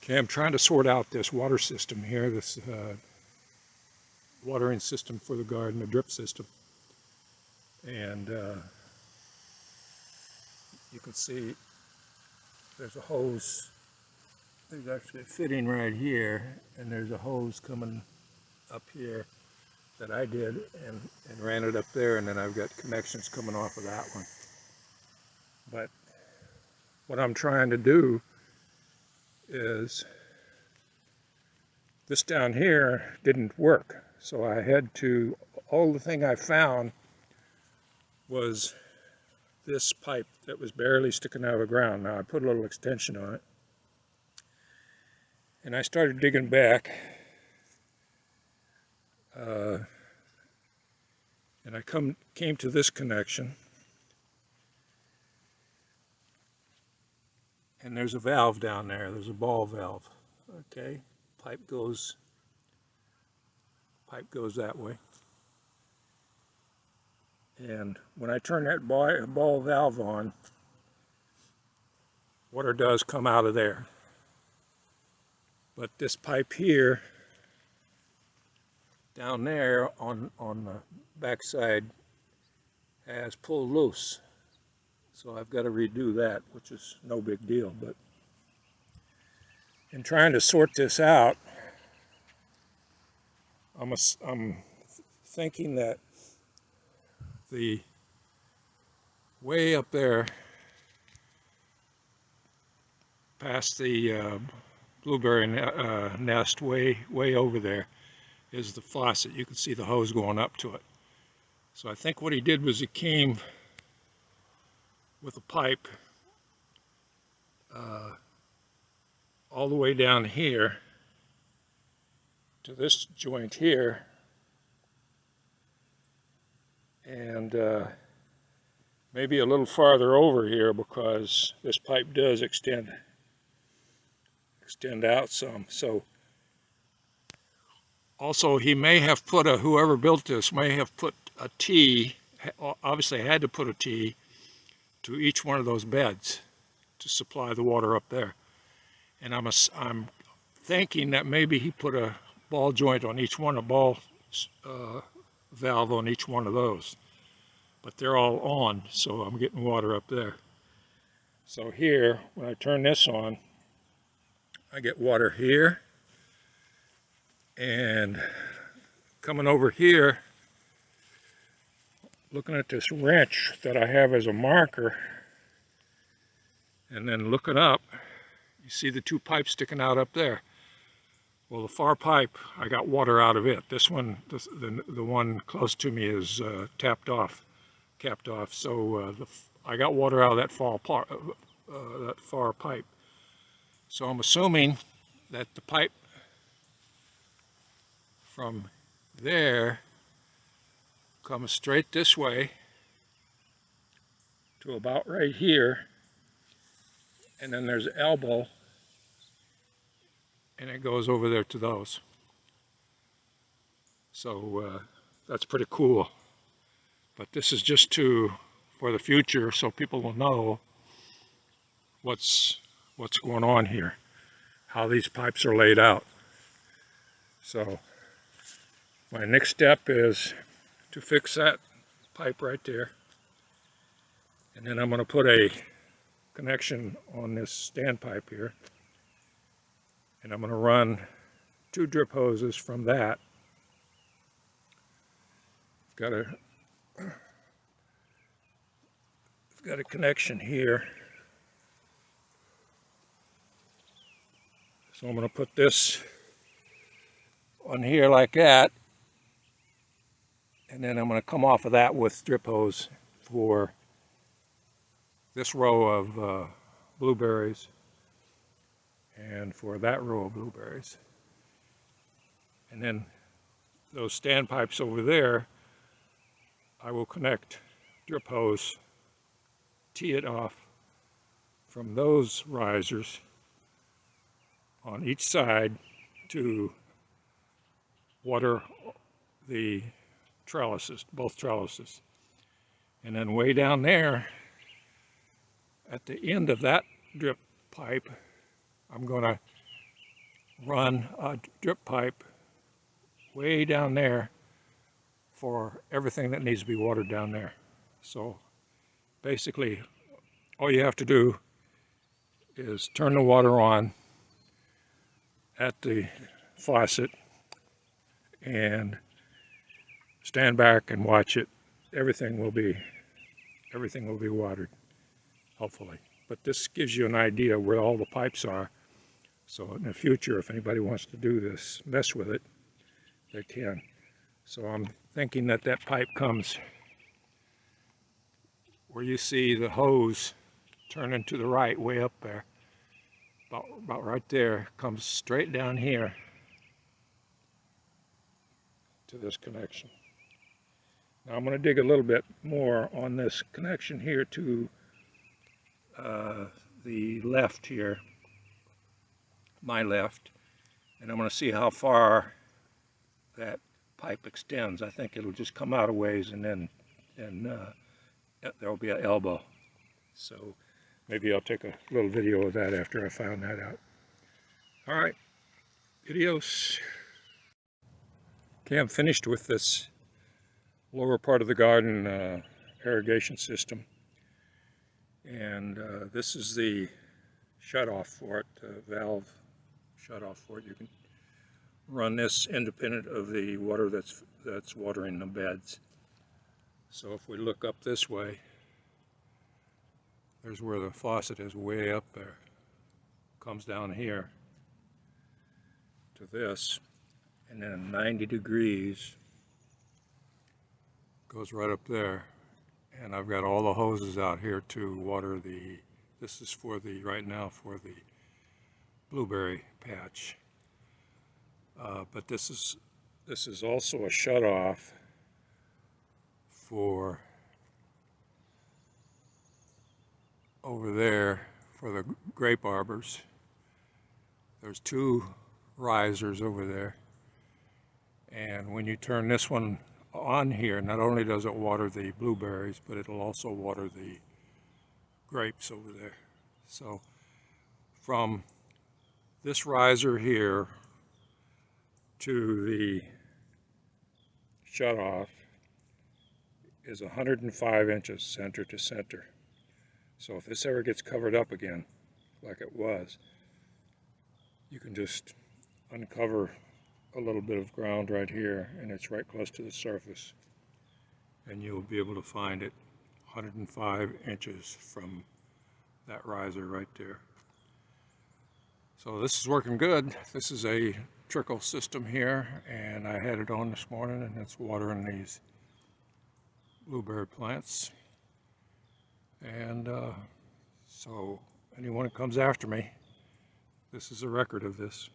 Okay, I'm trying to sort out this water system here, this watering system for the garden, a drip system. And you can see there's a hose. There's actually a fitting right here, and there's a hose coming up here that I did and ran it up there, and then I've got connections coming off of that one. But what I'm trying to do is this down here didn't work, so I had to, all the thing I found was this pipe that was barely sticking out of the ground. Now I put a little extension on it, and I started digging back, and I came to this connection, and there's a valve down there. There's a ball valve. Okay, pipe goes that way, and when I turn that ball valve on, water does come out of there. But this pipe here down there on the backside has pulled loose, so I've got to redo that, which is no big deal. But in trying to sort this out, I'm thinking that the way up there past the blueberry nest, way over there, is the faucet. You can see the hose going up to it. So I think what he did was he came with a pipe all the way down here to this joint here, and maybe a little farther over here, because this pipe does extend out some. So also he may have put whoever built this may have put a T, obviously had to put a T to each one of those beds to supply the water up there. And I'm thinking that maybe he put a ball joint on each one, a ball valve on each one of those. But they're all on, so I'm getting water up there. So here, when I turn this on, I get water here, and coming over here, looking at this wrench that I have as a marker, and then looking up, you see the two pipes sticking out up there. Well, the far pipe, I got water out of it. This one, the one close to me, is capped off. So I got water out of that far pipe. So I'm assuming that the pipe from there comes straight this way to about right here, and then there's an elbow, and it goes over there to those. So that's pretty cool. But this is just for the future, so people will know what's going on here, how these pipes are laid out. So my next step is to fix that pipe right there, and then I'm going to put a connection on this standpipe here, and I'm going to run 2 drip hoses from that. I've got a connection here, so I'm going to put this on here like that, and then I'm going to come off of that with drip hose for this row of blueberries and for that row of blueberries. And then those standpipes over there, I will connect drip hose, tee it off from those risers on each side to water the trellises, both trellises. And then way down there at the end of that drip pipe, I'm going to run a drip pipe way down there for everything that needs to be watered down there. So basically, all you have to do is turn the water on at the faucet and stand back and watch it. Everything will be watered, hopefully. But this gives you an idea where all the pipes are. So in the future, if anybody wants to do this, mess with it, they can. So I'm thinking that that pipe comes where you see the hose turning to the right, way up there, about right there, comes straight down here to this connection. Now I'm going to dig a little bit more on this connection here to the left here, my left, and I'm going to see how far that pipe extends. I think it'll just come out a ways and then there'll be an elbow. So maybe I'll take a little video of that after I found that out. All right, adios. Okay, I'm finished with this lower part of the garden irrigation system. And this is the shutoff for it, valve shutoff for it. You can run this independent of the water that's watering the beds. So if we look up this way, there's where the faucet is, way up there. Comes down here to this, and then 90 degrees goes right up there. And I've got all the hoses out here to water the, this is for the, right now for the blueberry patch. But this is also a shutoff for over there for the grape arbors. There's two risers over there, and when you turn this one on here, not only does it water the blueberries, but it'll also water the grapes over there. So from this riser here to the shutoff is 105 inches center to center. So if this ever gets covered up again, like it was, you can just uncover a little bit of ground right here, and it's right close to the surface, and you'll be able to find it 105 inches from that riser right there. So this is working good. This is a trickle system here, and I had it on this morning, and it's watering these blueberry plants. And so anyone who comes after me, this is a record of this.